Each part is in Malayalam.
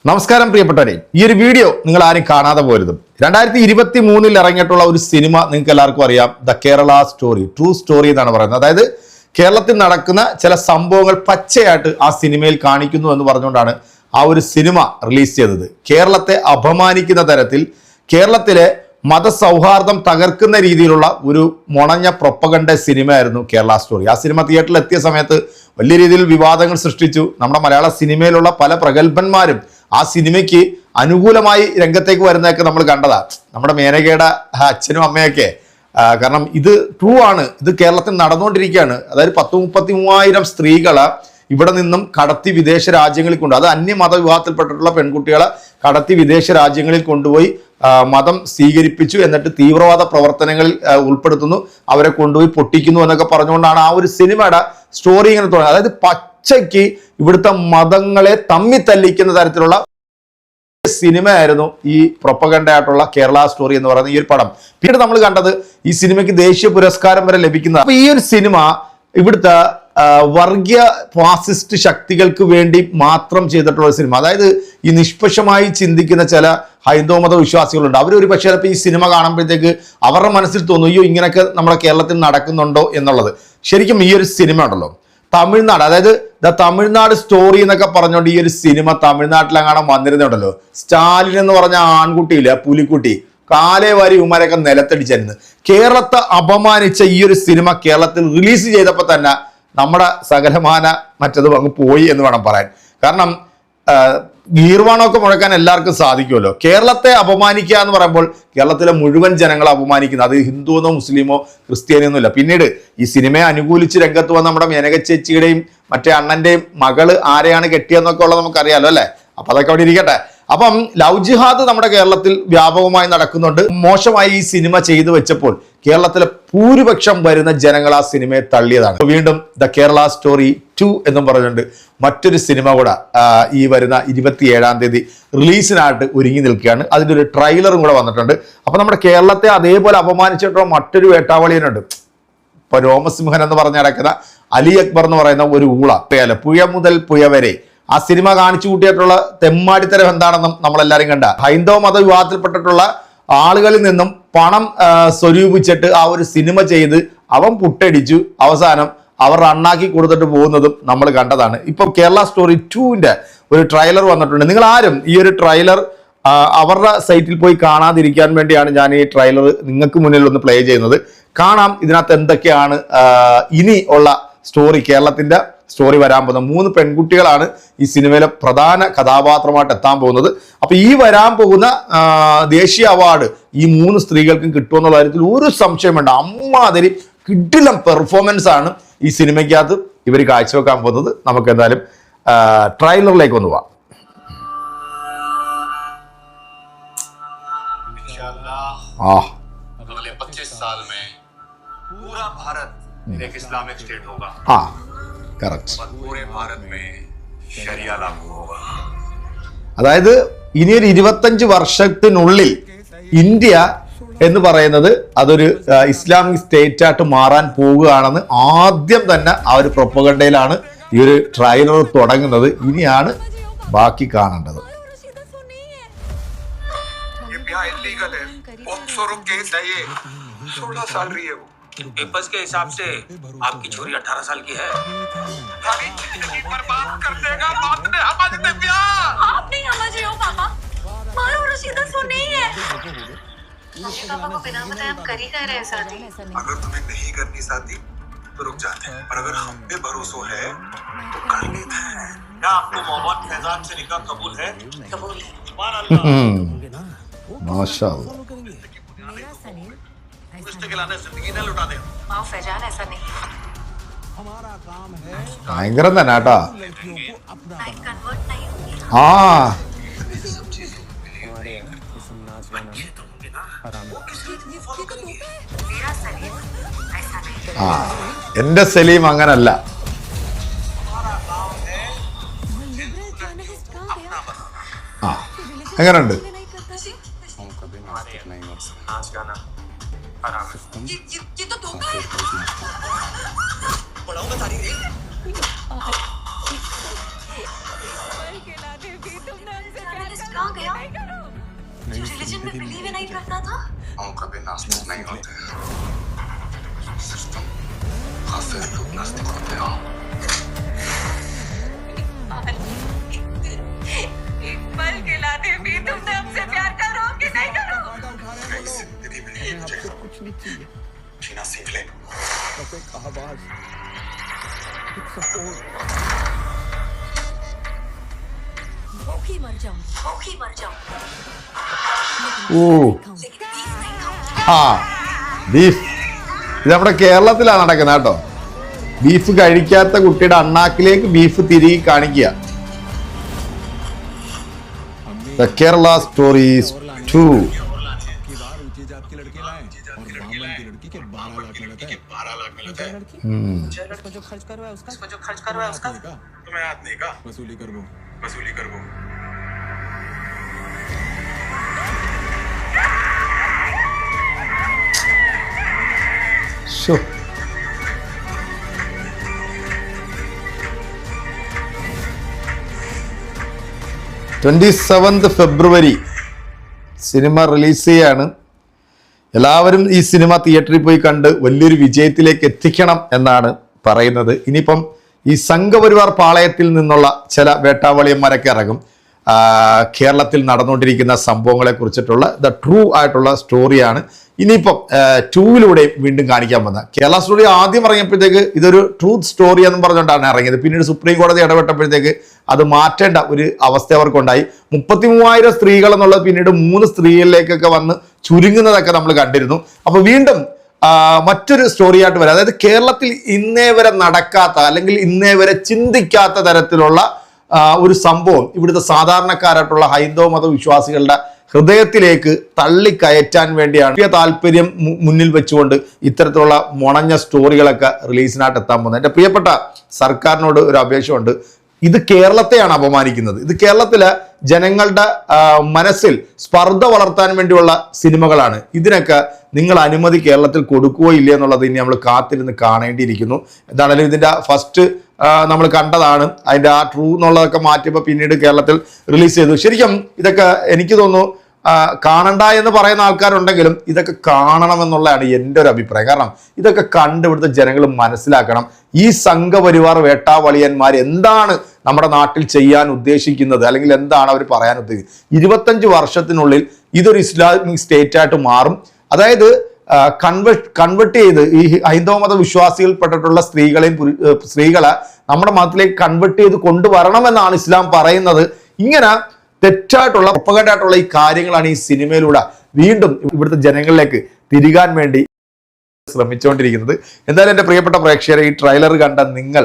നമസ്കാരം പ്രിയപ്പെട്ടവരെ, ഈ ഒരു വീഡിയോ നിങ്ങൾ ആരും കാണാതെ പോരുതും. 2023 ഇറങ്ങിയിട്ടുള്ള ഒരു സിനിമ നിങ്ങൾക്ക് എല്ലാവർക്കും അറിയാം, the Kerala story, true story എന്നാണ് പറയുന്നത്. അതായത് കേരളത്തിൽ നടക്കുന്ന ചില സംഭവങ്ങൾ പച്ചയായിട്ട് ആ സിനിമയിൽ കാണിക്കുന്നു എന്ന് പറഞ്ഞുകൊണ്ടാണ് ആ ഒരു സിനിമ റിലീസ് ചെയ്തത്. കേരളത്തെ അപമാനിക്കുന്ന തരത്തിൽ കേരളത്തിലെ മതസൗഹാർദ്ദം തകർക്കുന്ന രീതിയിലുള്ള ഒരു മുണഞ്ഞ പ്രൊപ്പഗണ്ട സിനിമയായിരുന്നു കേരള സ്റ്റോറി. ആ സിനിമ തിയേറ്ററിൽ എത്തിയ സമയത്ത് വലിയ രീതിയിൽ വിവാദങ്ങൾ സൃഷ്ടിച്ചു. നമ്മുടെ മലയാള സിനിമയിലുള്ള പല പ്രഗത്ഭന്മാരും ആ സിനിമയ്ക്ക് അനുകൂലമായി രംഗത്തേക്ക് വരുന്നതൊക്കെ നമ്മൾ കണ്ടതാണ്. നമ്മുടെ മേനകയുടെ അച്ഛനും അമ്മയൊക്കെ. കാരണം ഇത് ട്രൂ ആണ്, ഇത് കേരളത്തിൽ നടന്നുകൊണ്ടിരിക്കുകയാണ്. അതായത് 33,000 സ്ത്രീകളെ ഇവിടെ നിന്നും കടത്തി വിദേശ രാജ്യങ്ങളിൽ കൊണ്ടുപോയി, അത് അന്യമത വിഭാഗത്തിൽപ്പെട്ടിട്ടുള്ള പെൺകുട്ടികളെ കടത്തി വിദേശ രാജ്യങ്ങളിൽ കൊണ്ടുപോയി മതം സ്വീകരിപ്പിച്ചു, എന്നിട്ട് തീവ്രവാദ പ്രവർത്തനങ്ങളിൽ ഉൾപ്പെടുത്തുന്നു, അവരെ കൊണ്ടുപോയി പൊട്ടിക്കുന്നു എന്നൊക്കെ പറഞ്ഞുകൊണ്ടാണ് ആ ഒരു സിനിമയുടെ സ്റ്റോറി ഇങ്ങനെ തുടങ്ങുന്നത്. അതായത് പച്ചയ്ക്ക് ഇവിടുത്തെ മതങ്ങളെ തമ്മിത്തല്ലിക്കുന്ന തരത്തിലുള്ള സിനിമയായിരുന്നു ഈ പ്രൊപ്പഗണ്ടയായിട്ടുള്ള കേരള സ്റ്റോറി എന്ന് പറയുന്ന ഈ ഒരു പടം. പിന്നീട് നമ്മൾ കണ്ടത് ഈ സിനിമയ്ക്ക് ദേശീയ പുരസ്കാരം വരെ ലഭിക്കുന്നത്. അപ്പൊ ഈ ഒരു സിനിമ ഇവിടുത്തെ വർഗീയ ഫാസിസ്റ്റ് ശക്തികൾക്ക് വേണ്ടി മാത്രം ചെയ്തിട്ടുള്ള സിനിമ. അതായത് ഈ നിഷ്പക്ഷമായി ചിന്തിക്കുന്ന ചില ഹൈന്ദവ മത വിശ്വാസികളുണ്ട്. അവരൊരു പക്ഷേ ചിലപ്പോൾ ഈ സിനിമ കാണുമ്പോഴത്തേക്ക് അവരുടെ മനസ്സിൽ തോന്നും, അയ്യോ ഇങ്ങനെയൊക്കെ നമ്മുടെ കേരളത്തിൽ നടക്കുന്നുണ്ടോ എന്നുള്ളത്. ശരിക്കും ഈ ഒരു സിനിമ ഉണ്ടല്ലോ, തമിഴ്നാട്, അതായത് ദ തമിഴ്നാട് സ്റ്റോറി എന്നൊക്കെ പറഞ്ഞുകൊണ്ട് ഈ ഒരു സിനിമ തമിഴ്നാട്ടിലെങ്ങാനും വന്നിരുന്നുണ്ടല്ലോ, സ്റ്റാലിൻ എന്ന് പറഞ്ഞ ആൺകുട്ടിയില്ല, പുലിക്കുട്ടി, കാലേ വാരി ഉമാരൊക്കെ നിലത്തടിച്ചിരുന്നു. കേരളത്തെ അപമാനിച്ച ഈ ഒരു സിനിമ കേരളത്തിൽ റിലീസ് ചെയ്തപ്പോൾ തന്നെ നമ്മുടെ സകലമാന മറ്റത് അങ്ങ് പോയി എന്ന് വേണം പറയാൻ. കാരണം ഗീർവാണമൊക്കെ മുഴക്കാൻ എല്ലാവർക്കും സാധിക്കുമല്ലോ. കേരളത്തെ അപമാനിക്കുക എന്ന് പറയുമ്പോൾ കേരളത്തിലെ മുഴുവൻ ജനങ്ങളെ അപമാനിക്കുന്നത്, അത് ഹിന്ദുവെന്നോ മുസ്ലിമോ ക്രിസ്ത്യാനിയൊന്നും ഇല്ല. പിന്നീട് ഈ സിനിമയെ അനുകൂലിച്ച് രംഗത്ത് വന്ന നമ്മുടെ മേനക ചേച്ചിയുടെയും മറ്റേ അണ്ണന്റെയും മകള് ആരെയാണ് കെട്ടിയെന്നൊക്കെ ഉള്ളത് നമുക്കറിയാലോ അല്ലെ. അപ്പൊ അതൊക്കെ അവിടെ ഇരിക്കട്ടെ. അപ്പം ലവ് ജിഹാദ് നമ്മുടെ കേരളത്തിൽ വ്യാപകമായി നടക്കുന്നുണ്ട്. മോശമായി ഈ സിനിമ ചെയ്തു വെച്ചപ്പോൾ കേരളത്തിലെ ഭൂരിപക്ഷം വരുന്ന ജനങ്ങൾ ആ സിനിമയെ തള്ളിയതാണ്. വീണ്ടും ദ കേരള സ്റ്റോറി 2 എന്നും പറഞ്ഞുകൊണ്ട് മറ്റൊരു സിനിമ കൂടെ ഈ വരുന്ന 27-ാം തീയതി റിലീസിനായിട്ട് ഒരുങ്ങി നിൽക്കുകയാണ്. അതിൻ്റെ ഒരു ട്രെയിലറും കൂടെ വന്നിട്ടുണ്ട്. അപ്പൊ നമ്മുടെ കേരളത്തെ അതേപോലെ അപമാനിച്ചിട്ടുള്ള മറ്റൊരു വേട്ടാവളിയനുണ്ട്. ഇപ്പൊ രോമസിംഹൻ എന്ന് പറഞ്ഞ് നടക്കുന്ന അലി അക്ബർ എന്ന് പറയുന്ന ഒരു ഊള, പുഴ മുതൽ പുഴ വരെ ആ സിനിമ കാണിച്ചു കൂട്ടിയിട്ടുള്ള തെമ്മാടിത്തരം എന്താണെന്നും നമ്മളെല്ലാവരും കണ്ട. ഹൈന്ദവ മതവിഭാഗത്തിൽപ്പെട്ടിട്ടുള്ള ആളുകളിൽ നിന്നും പണം സ്വരൂപിച്ചിട്ട് ആ ഒരു സിനിമ ചെയ്ത് അവൻ പുട്ടടിച്ചു, അവസാനം അവർ റണ്ണാക്കി കൊടുത്തിട്ട് പോകുന്നതും നമ്മൾ കണ്ടതാണ്. ഇപ്പൊ കേരള സ്റ്റോറി 2ന്റെ ഒരു ട്രെയിലർ വന്നിട്ടുണ്ട്. നിങ്ങൾ ആരും ഈ ഒരു ട്രെയിലർ അവരുടെ സൈറ്റിൽ പോയി കാണാതിരിക്കാൻ വേണ്ടിയാണ് ഞാൻ ഈ ട്രെയിലർ നിങ്ങൾക്ക് മുന്നിൽ ഒന്ന് പ്ലേ ചെയ്യുന്നത്. കാണാം ഇതിനകത്ത് എന്തൊക്കെയാണ് ഇനി ഉള്ള സ്റ്റോറി, കേരളത്തിന്റെ സ്റ്റോറി വരാൻ പോകുന്നത്. 3 പെൺകുട്ടികളാണ് ഈ സിനിമയിലെ പ്രധാന കഥാപാത്രമായിട്ട് എത്താൻ പോകുന്നത്. അപ്പൊ ഈ വരാൻ പോകുന്ന ദേശീയ അവാർഡ് ഈ 3 സ്ത്രീകൾക്കും കിട്ടുമെന്നുള്ള കാര്യത്തിൽ ഒരു സംശയം വേണ്ട. അമ്മാതിരി കിടിലം പെർഫോമൻസ് ആണ് ഈ സിനിമയ്ക്കകത്ത് ഇവർ കാഴ്ചവെക്കാൻ പോകുന്നത്. നമുക്ക് എന്തായാലും ട്രെയിലറിലേക്ക് ഒന്ന് പോവാം. अगले 25 साल में पूरा भारत एक इस्लामिक स्टेट होगा। കറക്റ്റ്. पूरे भारत में शरिया लागू होगा. അതായത് ഇനിയൊരു 25 വർഷത്തിനുള്ളിൽ ഇന്ത്യ എന്ന് പറയുന്നത് അതൊരു ഇസ്ലാമിക് സ്റ്റേറ്റ് ആയിട്ട് മാറാൻ പോവുകയാണെന്ന് ആദ്യം തന്നെ ആ ഒരു പ്രൊപ്പഗണ്ടയിലാണ് ഈ ഒരു ട്രെയിലർ തുടങ്ങുന്നത്. ഇനിയാണ് ബാക്കി കാണേണ്ടത്. पेपर्स के हिसाब से आपकी छोरी 18 साल की है। आप नहीं समझे हो पापा, मारो रशीदा सो नहीं है। मम्मी पापा को बिना बताए हम कर ही कह रहे हैं शादी। अगर तुम्हें नहीं करनी शादी तो रुक जाते हैं, पर अगर हम पे भरोसा है तो कर लेते हैं। क्या आपको मोहम्मद फैजान से निकाह कबूल है? कबूल है। सुभान अल्लाह। മാഷാഅല്ലാഹ്. जिंदगी न लुटा दे। माँ फैजान ऐसा नहीं है। ഭയങ്കരം തന്നെ കേട്ടാ. नाइट कन्वर्ट नहीं होगी। मेरा सलीम ऐसा नहीं। എന്റെ സലീം അങ്ങനല്ല. എങ്ങനെയുണ്ട്? ये तो धोखा है। पढ़ाऊंगा तारीख खिलाने भी तुमने हमसे कहाँ गया? जो रिलीजन में बिलीव ही नहीं करता था। हम कभी नास्तिक नहीं होते, सिर्फ तुम काफिर लोग नास्तिक होते हो। इकबाल के लाने भी तुमने हमसे प्यार करो कि नहीं करो? नई जिंदगी मिली है मुझे, कुछ नहीं चाहिए, जीना सीख ले। बस एक आवाज, एक सपोर्ट। भूखी मर जाऊं। ഓ ആ ബീഫ് ഇത് നമ്മുടെ കേരളത്തിലാണ് നടക്കുന്നത് കേട്ടോ. ബീഫ് കഴിക്കാത്ത കുട്ടിയുടെ അണ്ണാക്കിലേക്ക് ബീഫ് തിരികെ കാണിക്കുക. The Kerala stories 2. जो खर्च करवाया उसका तुम्हें याद नहीं का? वसूली कर वो। ശോ. 27th ഫെബ്രുവരി സിനിമ റിലീസ് ചെയ്യാണ്. എല്ലാവരും ഈ സിനിമ തിയേറ്ററിൽ പോയി കണ്ട് വലിയൊരു വിജയത്തിലേക്ക് എത്തിക്കണം എന്നാണ് പറയുന്നത്. ഇനിയിപ്പം ഈ സംഘപരിവാർ പാളയത്തിൽ നിന്നുള്ള ചില വേട്ടാവളിയന്മാരൊക്കെ ഇറങ്ങും. കേരളത്തിൽ നടന്നുകൊണ്ടിരിക്കുന്ന സംഭവങ്ങളെ കുറിച്ചിട്ടുള്ള ദ ട്രൂ ആയിട്ടുള്ള സ്റ്റോറിയാണ് ഇനിയിപ്പം 2 വീണ്ടും കാണിക്കാൻ വന്നത്. കേരള സ്റ്റോറി ആദ്യം ഇറങ്ങിയപ്പോഴത്തേക്ക് ഇതൊരു ട്രൂത്ത് സ്റ്റോറി എന്ന് പറഞ്ഞുകൊണ്ടാണ് ഇറങ്ങിയത്. പിന്നീട് സുപ്രീം കോടതി ഇടപെട്ടപ്പോഴത്തേക്ക് അത് മാറ്റേണ്ട ഒരു അവസ്ഥ അവർക്കുണ്ടായി. 33,000 സ്ത്രീകൾ എന്നുള്ളത് പിന്നീട് 3 സ്ത്രീകളിലേക്കൊക്കെ വന്ന് ചുരുങ്ങുന്നതൊക്കെ നമ്മൾ കണ്ടിരുന്നു. അപ്പോൾ വീണ്ടും മറ്റൊരു സ്റ്റോറിയായിട്ട് വരാം. അതായത് കേരളത്തിൽ ഇന്നേ വരെ നടക്കാത്ത അല്ലെങ്കിൽ ഇന്നേ വരെ ചിന്തിക്കാത്ത തരത്തിലുള്ള ഒരു സംഭവം ഇവിടുത്തെ സാധാരണക്കാരായിട്ടുള്ള ഹൈന്ദവ മത വിശ്വാസികളുടെ ഹൃദയത്തിലേക്ക് തള്ളിക്കയറ്റാൻ വേണ്ടിയാണ് താല്പര്യം മുന്നിൽ വെച്ചുകൊണ്ട് ഇത്തരത്തിലുള്ള മുണഞ്ഞ സ്റ്റോറികളൊക്കെ റിലീസിനായിട്ട് എത്താൻ പോകുന്നത്. എൻ്റെ പ്രിയപ്പെട്ട സർക്കാരിനോട് ഒരു അപേക്ഷയുണ്ട്. ഇത് കേരളത്തെയാണ് അപമാനിക്കുന്നത്. ഇത് കേരളത്തിലെ ജനങ്ങളുടെ മനസ്സിൽ സ്പർദ്ധ വളർത്താൻ വേണ്ടിയുള്ള സിനിമകളാണ്. ഇതിനൊക്കെ നിങ്ങൾ അനുമതി കേരളത്തിൽ കൊടുക്കുകയോ ഇല്ല എന്നുള്ളത് ഇനി നമ്മൾ കാത്തിരുന്ന് കാണേണ്ടിയിരിക്കുന്നു. എന്താണെങ്കിലും ഇതിൻ്റെ ഫസ്റ്റ് നമ്മൾ കണ്ടതാണ്. അതിൻ്റെ ആ ട്രൂ എന്നുള്ളതൊക്കെ മാറ്റിയപ്പോൾ പിന്നീട് കേരളത്തിൽ റിലീസ് ചെയ്തു. ശരിക്കും ഇതൊക്കെ എനിക്ക് തോന്നുന്നു കാണണ്ട എന്ന് പറയുന്ന ആൾക്കാരുണ്ടെങ്കിലും ഇതൊക്കെ കാണണമെന്നുള്ളതാണ് എൻ്റെ ഒരു അഭിപ്രായം. കാരണം ഇതൊക്കെ കണ്ട് ഇവിടുത്തെ ജനങ്ങൾ മനസ്സിലാക്കണം ഈ സംഘപരിവാർ വേട്ടാവളിയന്മാർ എന്താണ് നമ്മുടെ നാട്ടിൽ ചെയ്യാൻ ഉദ്ദേശിക്കുന്നത്, അല്ലെങ്കിൽ എന്താണ് അവർ പറയാൻ ഉദ്ദേശിക്കുന്നത്. 25 വർഷത്തിനുള്ളിൽ ഇതൊരു ഇസ്ലാമിക് സ്റ്റേറ്റ് ആയിട്ട് മാറും. അതായത് കൺവെർട്ട് ചെയ്ത് ഈ ഹൈന്ദവ മത വിശ്വാസികൾപ്പെട്ടിട്ടുള്ള സ്ത്രീകളെ നമ്മുടെ മതത്തിലേക്ക് കൺവെർട്ട് ചെയ്ത് കൊണ്ടുവരണമെന്നാണ് ഇസ്ലാം പറയുന്നത്. ഇങ്ങനെ തെറ്റായിട്ടുള്ള പ്രൊപ്പഗൻഡായിട്ടുള്ള ഈ കാര്യങ്ങളാണ് ഈ സിനിമയിലൂടെ വീണ്ടും ഇവിടുത്തെ ജനങ്ങളിലേക്ക് തിരികാൻ വേണ്ടി ശ്രമിച്ചുകൊണ്ടിരിക്കുന്നത്. എന്തായാലും എൻ്റെ പ്രിയപ്പെട്ട പ്രേക്ഷകരെ, ഈ ട്രെയിലർ കണ്ട നിങ്ങൾ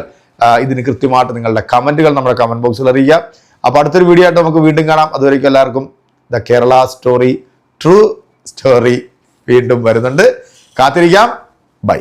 ഇതിന് കൃത്യമായിട്ട് നിങ്ങളുടെ കമന്റുകൾ നമ്മുടെ കമന്റ് ബോക്സിൽ അറിയിക്കുക. അപ്പോൾ അടുത്തൊരു വീഡിയോ ആയിട്ട് നമുക്ക് വീണ്ടും കാണാം. അതുവരെയ്ക്കും എല്ലാവർക്കും the Kerala story true story വീണ്ടും വരുന്നുണ്ട്. കാത്തിരിക്കാം. ബൈ.